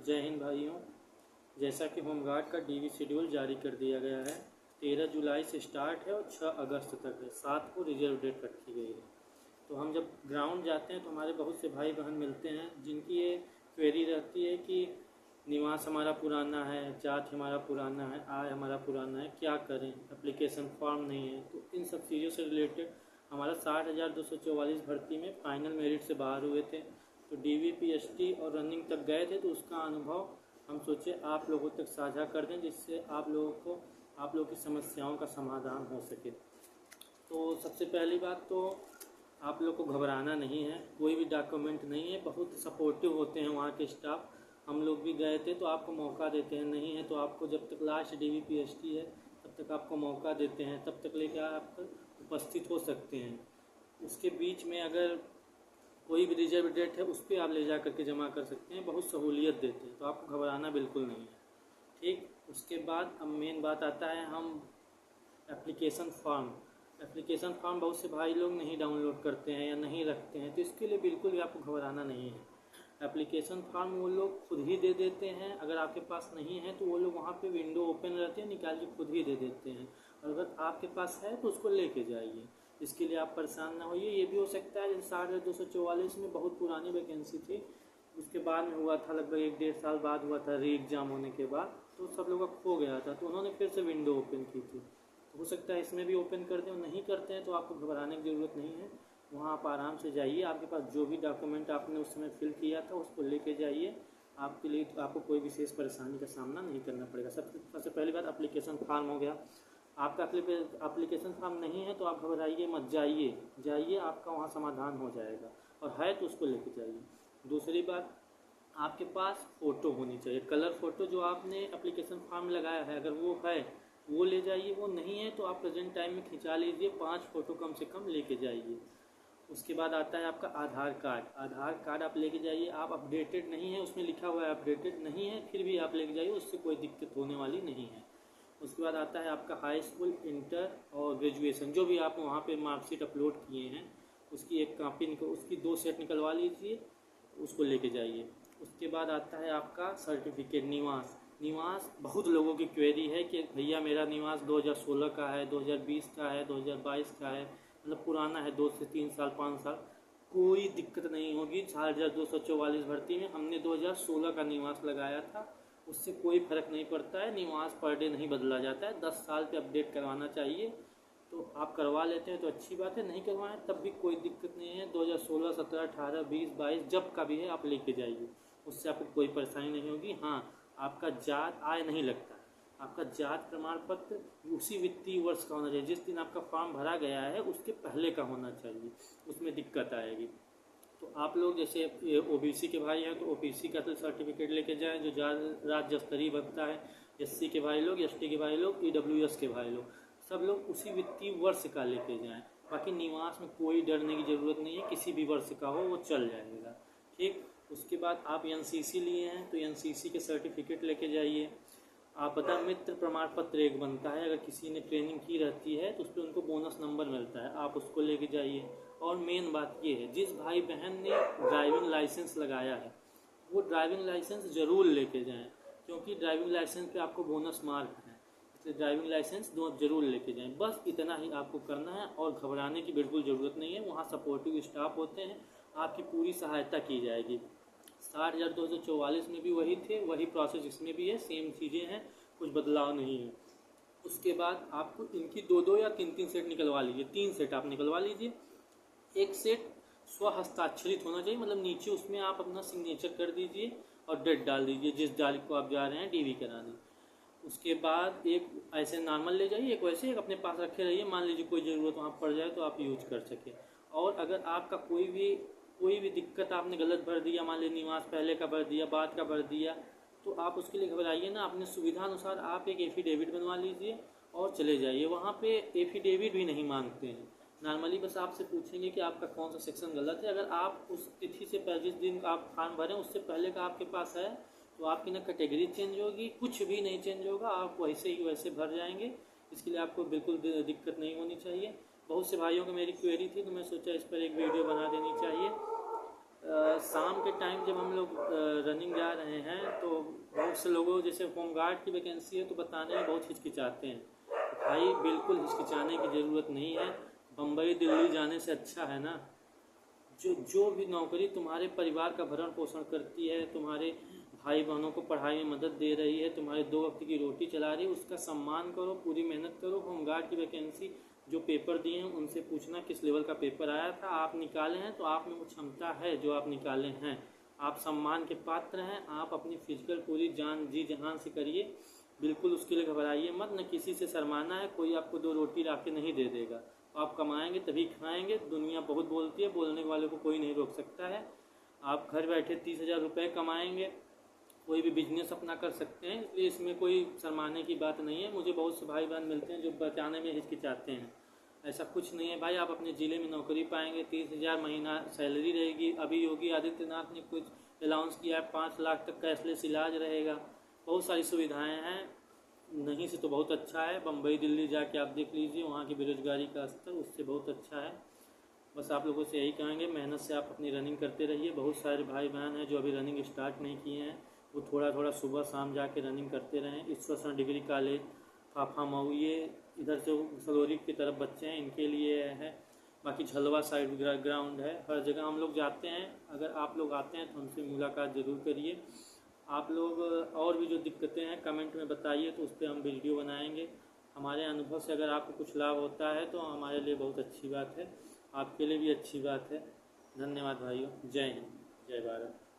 जय हिंद भाइयों। जैसा कि होमगार्ड का डीवी शेड्यूल जारी कर दिया गया है, 13 जुलाई से स्टार्ट है और 6 अगस्त तक है। 7 को रिजर्व डेट रखी गई है। तो हम जब ग्राउंड जाते हैं तो हमारे बहुत से भाई बहन मिलते हैं जिनकी ये क्वेरी रहती है कि निवास हमारा पुराना है, जात हमारा पुराना है, आय हमारा पुराना है, क्या करें, एप्लीकेशन फॉर्म नहीं है। तो इन सब चीज़ों से रिलेटेड हमारा 60,244 भर्ती में फाइनल मेरिट से बाहर हुए थे। तो DVPST और रनिंग तक गए थे, तो उसका अनुभव हम सोचे आप लोगों तक साझा कर दें, जिससे आप लोगों की समस्याओं का समाधान हो सके। तो सबसे पहली बात तो आप लोग को घबराना नहीं है, कोई भी डॉक्यूमेंट नहीं है, बहुत सपोर्टिव होते हैं वहाँ के स्टाफ। हम लोग भी गए थे तो आपको मौका देते हैं, नहीं है तो आपको जब तक लास्ट DVPST है तब तक आपको मौका देते हैं, तब तक लेकर आप उपस्थित हो सकते हैं। उसके बीच में अगर कोई भी रिजर्व डेट है उस पर आप ले जा करके जमा कर सकते हैं, बहुत सहूलियत देते हैं, तो आपको घबराना बिल्कुल नहीं है। ठीक, उसके बाद अब मेन बात आता है हम एप्लीकेशन फॉर्म बहुत से भाई लोग नहीं डाउनलोड करते हैं या नहीं रखते हैं, तो इसके लिए बिल्कुल भी आपको घबराना नहीं है। एप्लीकेशन फॉर्म वो लोग खुद ही दे देते हैं, अगर आपके पास नहीं है तो वो लोग वहाँ पे विंडो ओपन रहती है, निकाल के खुद ही दे देते हैं। और अगर आपके पास है तो उसको लेके जाइए, इसके लिए आप परेशान ना होइए। ये भी हो सकता है जैसे 60,244 में बहुत पुरानी वैकेंसी थी, उसके बाद में हुआ था, लगभग 1-1.5 साल बाद हुआ था री एग्ज़ाम होने के बाद, तो सब लोगों का खो गया था, तो उन्होंने फिर से विंडो ओपन की थी। तो हो सकता है इसमें भी ओपन कर दें, नहीं करते हैं तो आपको घबराने की ज़रूरत नहीं है। वहाँ आप आराम से जाइए, आपके पास जो भी डॉक्यूमेंट आपने उस समय फिल किया था उसको लेके जाइए, आपके लिए तो आपको कोई विशेष परेशानी का सामना नहीं करना पड़ेगा। सबसे पहली बात एप्लीकेशन फॉर्म हो गया। आपका एप्लीकेशन फॉर्म नहीं है तो आप घबराइए मत, जाइए आपका वहाँ समाधान हो जाएगा, और है तो उसको लेके जाइए। दूसरी बात, आपके पास फ़ोटो होनी चाहिए, कलर फ़ोटो जो आपने एप्लीकेशन फॉर्म लगाया है अगर वो है वो ले जाइए, वो नहीं है तो आप प्रेजेंट टाइम में खिंचा लीजिए, 5 फ़ोटो कम से कम लेके जाइए। उसके बाद आता है आपका आधार कार्ड आप लेके जाइए। आप अपडेटेड नहीं है, उसमें लिखा हुआ है अपडेटेड नहीं है, फिर भी आप लेके जाइए, उससे कोई दिक्कत होने वाली नहीं है। उसके बाद आता है आपका हाई स्कूल, इंटर और ग्रेजुएशन, जो भी आप वहाँ पे मार्कशीट अपलोड किए हैं उसकी एक कॉपी उसकी 2 सेट निकलवा लीजिए, उसको लेके जाइए। उसके बाद आता है आपका सर्टिफिकेट। निवास बहुत लोगों की क्वेरी है कि भैया मेरा निवास 2016 का है, 2020 का है, 2022 का है, मतलब पुराना है, 2 से 3 साल 5 साल। कोई दिक्कत नहीं होगी। 6244 भर्ती में हमने 2016 का निवास लगाया था, उससे कोई फ़र्क नहीं पड़ता है, निवास पर डे नहीं बदला जाता है, 10 साल पे अपडेट करवाना चाहिए। तो आप करवा लेते हैं तो अच्छी बात है, नहीं करवाएं तब भी कोई दिक्कत नहीं है। 2016, 17, 18, 20, 22 जब का भी है आप लेके जाइए, उससे आपको कोई परेशानी नहीं होगी। हाँ, आपका जात आय नहीं लगता, आपका जात प्रमाण पत्र उसी वित्तीय वर्ष का होना चाहिए, जिस दिन आपका फॉर्म भरा गया है उसके पहले का होना चाहिए, उसमें दिक्कत आएगी। तो आप लोग जैसे OBC के भाई हैं तो OBC का तो सर्टिफिकेट लेके जाएं जो राज्य स्तरीय बनता है। SC के भाई लोग, ST के भाई लोग, EWS के भाई लोग, सब लोग उसी वित्तीय वर्ष का लेके जाएं। बाकी निवास में कोई डरने की ज़रूरत नहीं है, किसी भी वर्ष का हो वो चल जाएगा। ठीक, उसके बाद आप NCC लिए हैं तो NCC के सर्टिफिकेट लेके जाइए। आपदा मित्र प्रमाण पत्र एक बनता है, अगर किसी ने ट्रेनिंग की रहती है तो उस पर उनको बोनस नंबर मिलता है, आप उसको लेके जाइए। और मेन बात ये है, जिस भाई बहन ने ड्राइविंग लाइसेंस लगाया है वो ड्राइविंग लाइसेंस ज़रूर लेके जाएं, क्योंकि ड्राइविंग लाइसेंस पे आपको बोनस मार्क है, इसलिए ड्राइविंग लाइसेंस ज़रूर लेके जाएं। बस इतना ही आपको करना है और घबराने की बिल्कुल ज़रूरत नहीं है। वहाँ सपोर्टिव स्टाफ होते हैं, आपकी पूरी सहायता की जाएगी। 60,244 में भी वही थे, वही प्रोसेस इसमें भी है, सेम चीज़ें हैं, कुछ बदलाव नहीं है। उसके बाद आपको इनकी 2-2 या 3-3 सेट निकलवा लीजिए, 3 सेट आप निकलवा लीजिए। एक सेट स्वहस्ताक्षरित होना चाहिए, मतलब नीचे उसमें आप अपना सिग्नेचर कर दीजिए और डेट डाल दीजिए जिस तारीख को आप जा रहे हैं DV कराने। उसके बाद एक ऐसे नॉर्मल ले जाइए, एक वैसे, एक अपने पास रखे रहिए, मान लीजिए कोई ज़रूरत वहाँ पड़ जाए तो आप यूज कर सकें। और अगर आपका कोई भी दिक्कत आपने गलत भर दिया, मान लीजिए निवास पहले का भर दिया, बाद का भर दिया, तो आप उसके लिए घबराइए ना, अपने सुविधा अनुसार आप एक एफिडेविट बनवा लीजिए और चले जाइए। वहाँ पे एफिडेविट भी नहीं मांगते हैं, नॉर्मली बस आपसे पूछेंगे कि आपका कौन सा सेक्शन गलत है। अगर आप उस तिथि से पहले, जिस दिन आप फॉर्म भरें उससे पहले का आपके पास है, तो आपकी ना कैटेगरी चेंज होगी, कुछ भी नहीं चेंज होगा, आप वैसे ही वैसे भर जाएंगे। इसके लिए आपको बिल्कुल दिक्कत नहीं होनी चाहिए। बहुत से भाइयों को मेरी क्वेरी थी तो मैं सोचा इस पर एक वीडियो बना देनी चाहिए। शाम के टाइम जब हम लोग रनिंग जा रहे हैं तो बहुत से लोगों, जैसे होमगार्ड की वैकेंसी है तो बताने में बहुत हिचकिचाते हैं। भाई बिल्कुल हिचकिचाने की ज़रूरत नहीं है। बम्बई दिल्ली जाने से अच्छा है ना, जो भी नौकरी तुम्हारे परिवार का भरण पोषण करती है, तुम्हारे भाई बहनों को पढ़ाई में मदद दे रही है, तुम्हारे 2 वक्त की रोटी चला रही है, उसका सम्मान करो, पूरी मेहनत करो। होमगार्ड की वैकेंसी जो पेपर दिए हैं उनसे पूछना किस लेवल का पेपर आया था, आप निकाले हैं तो आप में वो क्षमता है जो आप निकाले हैं, आप सम्मान के पात्र हैं। आप अपनी फिजिकल पूरी जान जी जहान से करिए, बिल्कुल उसके लिए घबराइए मत, न किसी से शर्माना है। कोई आपको 2 रोटी ला के नहीं दे देगा, आप कमाएंगे तभी खाएंगे। दुनिया बहुत बोलती है, बोलने वाले को कोई नहीं रोक सकता है। आप घर बैठे 30,000 रुपये कमाएंगे, कोई भी बिजनेस अपना कर सकते हैं, इसलिए इसमें कोई शर्माने की बात नहीं है। मुझे बहुत से भाई बहन मिलते हैं जो बताने में हिचकिचाते हैं, ऐसा कुछ नहीं है भाई। आप अपने ज़िले में नौकरी पाएंगे, 30,000 महीना सैलरी रहेगी। अभी योगी आदित्यनाथ ने कुछ अलाउंस किया है, 5 लाख तक कैशलेस इलाज रहेगा, बहुत सारी सुविधाएं हैं। नहीं से तो बहुत अच्छा है। बम्बई दिल्ली जाके आप देख लीजिए, वहाँ की बेरोजगारी का स्तर उससे बहुत अच्छा है। बस आप लोगों से यही कहेंगे, मेहनत से आप अपनी रनिंग करते रहिए। बहुत सारे भाई बहन हैं जो अभी रनिंग स्टार्ट नहीं किए हैं, वो थोड़ा थोड़ा सुबह शाम जाके रनिंग करते रहें। ईश्वर डिग्री कॉलेज, फाफा मऊ, ये इधर से सलोरी की तरफ बच्चे हैं, इनके लिए है। बाकी झलवा साइड ग्राउंड है, हर जगह हम लोग जाते हैं। अगर आप लोग आते हैं तो हमसे मुलाकात ज़रूर करिए। आप लोग और भी जो दिक्कतें हैं कमेंट में बताइए, तो उस पर हम वीडियो बनाएंगे। हमारे अनुभव से अगर आपको कुछ लाभ होता है तो हमारे लिए बहुत अच्छी बात है, आपके लिए भी अच्छी बात है। धन्यवाद भाइयों, जय हिंद, जय भारत।